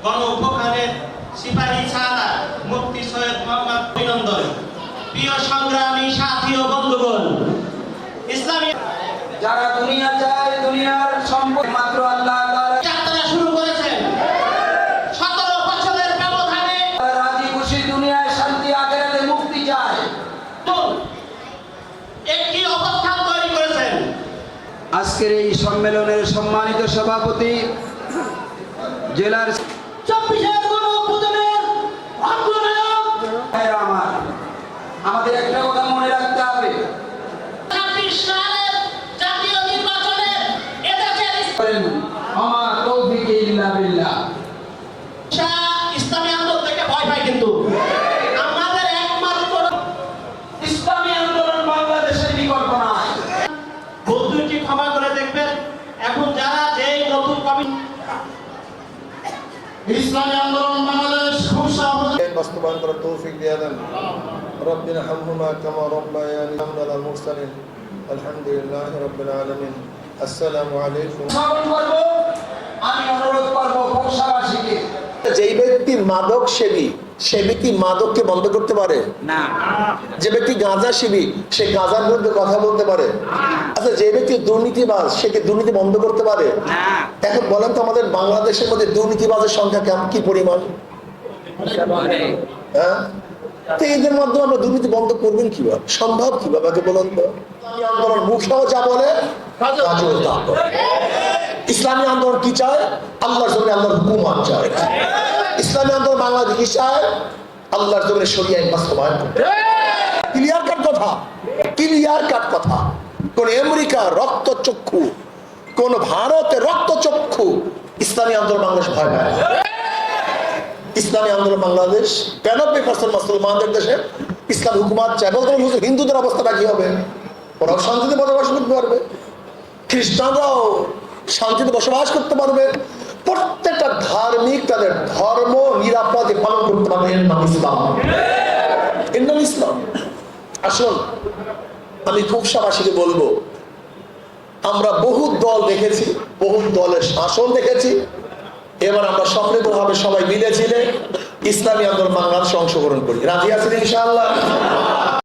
গণ উপখানের সিপাহী সাদা মুফতি সৈয়দ মোহাম্মদ অভিনন্দন। প্রিয় সংগ্রামী সাথী ও বন্ধুগণ, ইসলামী যারা দুনিয়া চায়, দুনিয়ার সম্পদ মাত্র আল্লাহ তাআলা যাত্রা শুরু করেছেন 17 বছরের ব্যবধানে। রাজি খুশি দুনিয়ায় শান্তি, আখিরাতে মুক্তি চায়। একটি অবস্থান তৈরি করেছেন। আজকের এই সম্মেলনের সম্মানিত সভাপতি জেলার 24 গণ উপজেলার অগ্রনায়ক আমাদের একটা কথা মনে রাখতে হবে, 26 সালের জাতীয় নির্বাচনে এদেশের আমার তৌফিক ইল্লা বিল্লাহ। ইসলামী আন্দোলন থেকে ভয় পায়, কিন্তু আমাদের একমাত্র ইসলামী আন্দোলন বাংলাদেশের বিকল্প নয়। বন্ধুটি ক্ষমা করে দেখবেন। এখন যারা যেই নতুন কমিটি ইসলামী আন্দোলন বাংলাদেশ খুব সহজে বাস্তবায়ন করার তৌফিক দিয়ে দেন। রব্বিনা হামহুমা কামা রব্বায়ানি আমদাল মুরসালিন। আলহামদুলিল্লাহ রাব্বিল আলামিন। আসসালামু আলাইকুম। স্মরণ করব, আমি অনুরোধ করব ফোকসাবাসীকে, যেই ব্যক্তি মাদক সেবী সে ব্যক্তি মাদককে বন্ধ করতে পারে না। যে ব্যক্তি গাঁজা সেবী সে গাঁজার বিরুদ্ধে কথা বলতে পারে। আচ্ছা, যে ব্যক্তি দুর্নীতিবাজ সে কি দুর্নীতি বন্ধ করতে পারে? এখন বলেন তো, আমাদের বাংলাদেশের মধ্যে দুর্নীতিবাজের সংখ্যা কি পরিমাণ? হ্যাঁ, তো এদের মাধ্যমে আমরা দুর্নীতি বন্ধ করবেন কিভাবে, সম্ভব কিভাবে আগে বলুন তো? আন্দোলন মুখেও যা বলে কাজেও তা করে। ইসলামী আন্দোলন কি চায়? আল্লাহর জমিনে আল্লাহর হুকুমত চায়। ইসলামী আন্দোলন বাংলাদেশ চায় আল্লাহর জমিনে শরিয়া বাস্তবায়ন করতে। ক্লিয়ার কাট কথা, ক্লিয়ার কাট কথা। কোন আমেরিকা রক্তচক্ষু, কোন ভারতের রক্তচক্ষু ইসলামী আন্দোলন বাংলাদেশ ভয় পায় না। ইসলামী আন্দোলন বাংলাদেশ 93% মুসলমানদের দেশে ইসলাম হুকুমত চায়। বলতে হিন্দুদের অবস্থাটা কি হবে? ওরাও শান্তিতে বসবাস করতে পারবে, খ্রিস্টানরাও শান্তিতে বসবাস করতে পারবে, প্রত্যেকটা ধার্মিক তাদের ধর্ম নিরাপদে পালন করতে পারবে। এর নাম ইসলাম, এর নাম ইসলাম। আসুন, আমি খুবসাবাসীকে বলবো, আমরা বহু দল দেখেছি, বহু দলের শাসন দেখেছি। এবার আমরা সম্মিলিতভাবে সবাই মিলে ছিলে ইসলামী আন্দোলন বাংলাদেশে অংশগ্রহণ করি। রাজি আছেন ইনশাআল্লাহ?